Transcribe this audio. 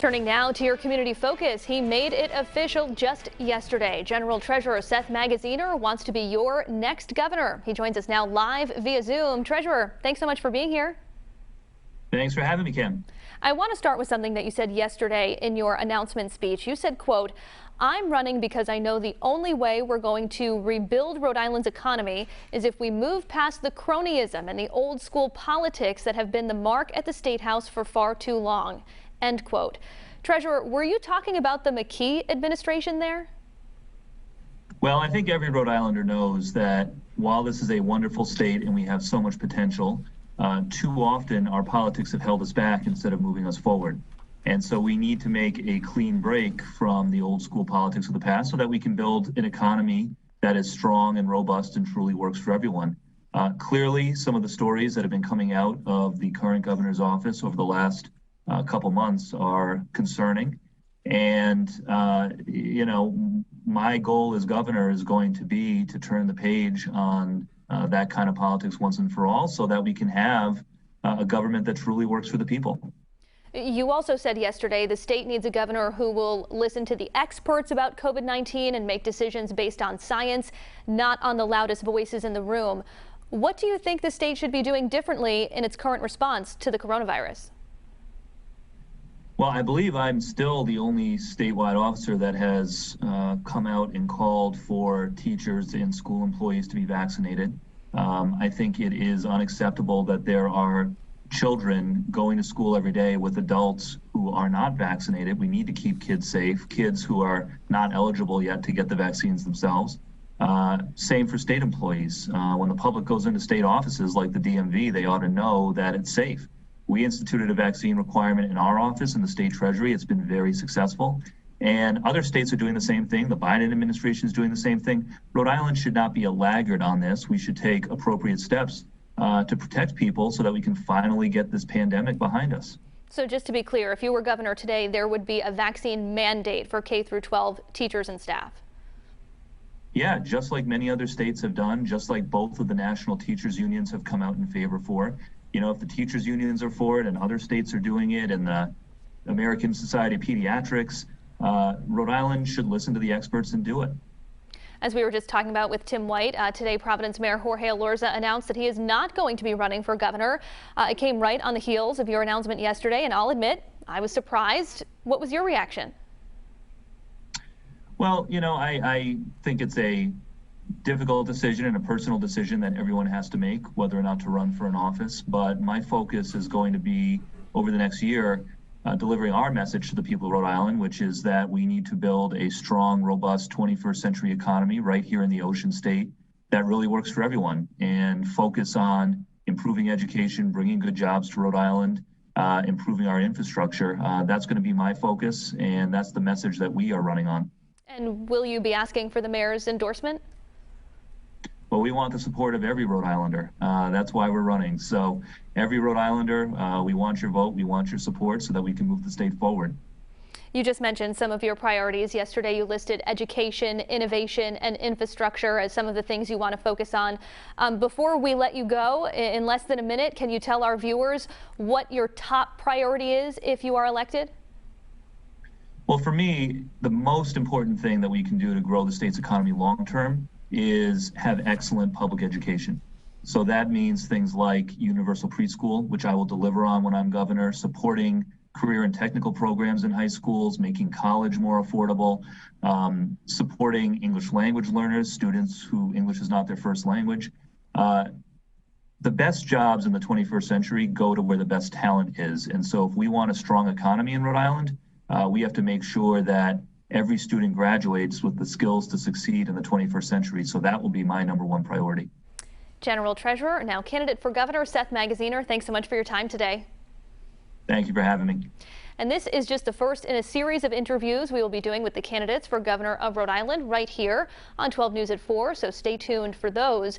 Turning now to your community focus, he made it official just yesterday. General Treasurer Seth Magaziner wants to be your next governor. He joins us now live via Zoom. Treasurer, thanks so much for being here. Thanks for having me, Kim. I want to start with something that you said yesterday in your announcement speech. You said, quote, "I'm running because I know the only way we're going to rebuild Rhode Island's economy is if we move past the cronyism and the old school politics that have been the mark at the State House for far too long." End quote. Treasurer, were you talking about the McKee administration there? Well, I think every Rhode Islander knows that while this is a wonderful state and we have so much potential, too often our politics have held us back instead of moving us forward. And so we need to make a clean break from the old school politics of the past so that we can build an economy that is strong and robust and truly works for everyone. Clearly, some of the stories that have been coming out of the current governor's office over the last couple months are concerning. And, my goal as governor is going to be to turn the page on that kind of politics once and for all so that we can have a government that truly works for the people. You also said yesterday the state needs a governor who will listen to the experts about COVID-19 and make decisions based on science, not on the loudest voices in the room. What do you think the state should be doing differently in its current response to the coronavirus? Well, I believe I'm still the only statewide officer that has come out and called for teachers and school employees to be vaccinated. I think it is unacceptable that there are children going to school every day with adults who are not vaccinated. We need to keep kids safe, kids who are not eligible yet to get the vaccines themselves. Same for state employees. When the public goes into state offices like the DMV, they ought to know that it's safe. We instituted a vaccine requirement in our office in the state treasury. It's been very successful. And other states are doing the same thing. The Biden administration is doing the same thing. Rhode Island should not be a laggard on this. We should take appropriate steps to protect people so that we can finally get this pandemic behind us. So just to be clear, if you were governor today, there would be a vaccine mandate for K through 12 teachers and staff. Yeah, just like many other states have done, just like both of the national teachers unions have come out in favor for. If the teachers unions are for it and other states are doing it and the American Society of Pediatrics, Rhode Island should listen to the experts and do it. As we were just talking about with Tim White, today Providence Mayor Jorge Elorza announced that he is not going to be running for governor. It came right on the heels of your announcement yesterday, and I'll admit, I was surprised. What was your reaction? Well, I think it's a difficult decision and a personal decision that everyone has to make, whether or not to run for an office. But my focus is going to be over the next year delivering our message to the people of Rhode Island, which is that we need to build a strong, robust 21st century economy right here in the Ocean State that really works for everyone, and focus on improving education, bringing good jobs to Rhode Island, improving our infrastructure. That's going to be my focus, and that's the message that we are running on. And will you be asking for the mayor's endorsement? Well, we want the support of every Rhode Islander. That's why we're running. So every Rhode Islander, we want your vote, we want your support so that we can move the state forward. You just mentioned some of your priorities. Yesterday you listed education, innovation, and infrastructure as some of the things you want to focus on. Before we let you go, in less than a minute, can you tell our viewers what your top priority is if you are elected? Well, for me, the most important thing that we can do to grow the state's economy long term is have excellent public education. So that means things like universal preschool, which I will deliver on when I'm governor, supporting career and technical programs in high schools, making college more affordable, supporting English language learners, students who English is not their first language. The best jobs in the 21st century go to where the best talent is. And so if we want a strong economy in Rhode Island, we have to make sure that every student graduates with the skills to succeed in the 21st century. So that will be my #1 priority. General Treasurer, now candidate for governor, Seth Magaziner, thanks so much for your time today. Thank you for having me. And this is just the first in a series of interviews we will be doing with the candidates for governor of Rhode Island right here on 12 News at 4. So stay tuned for those.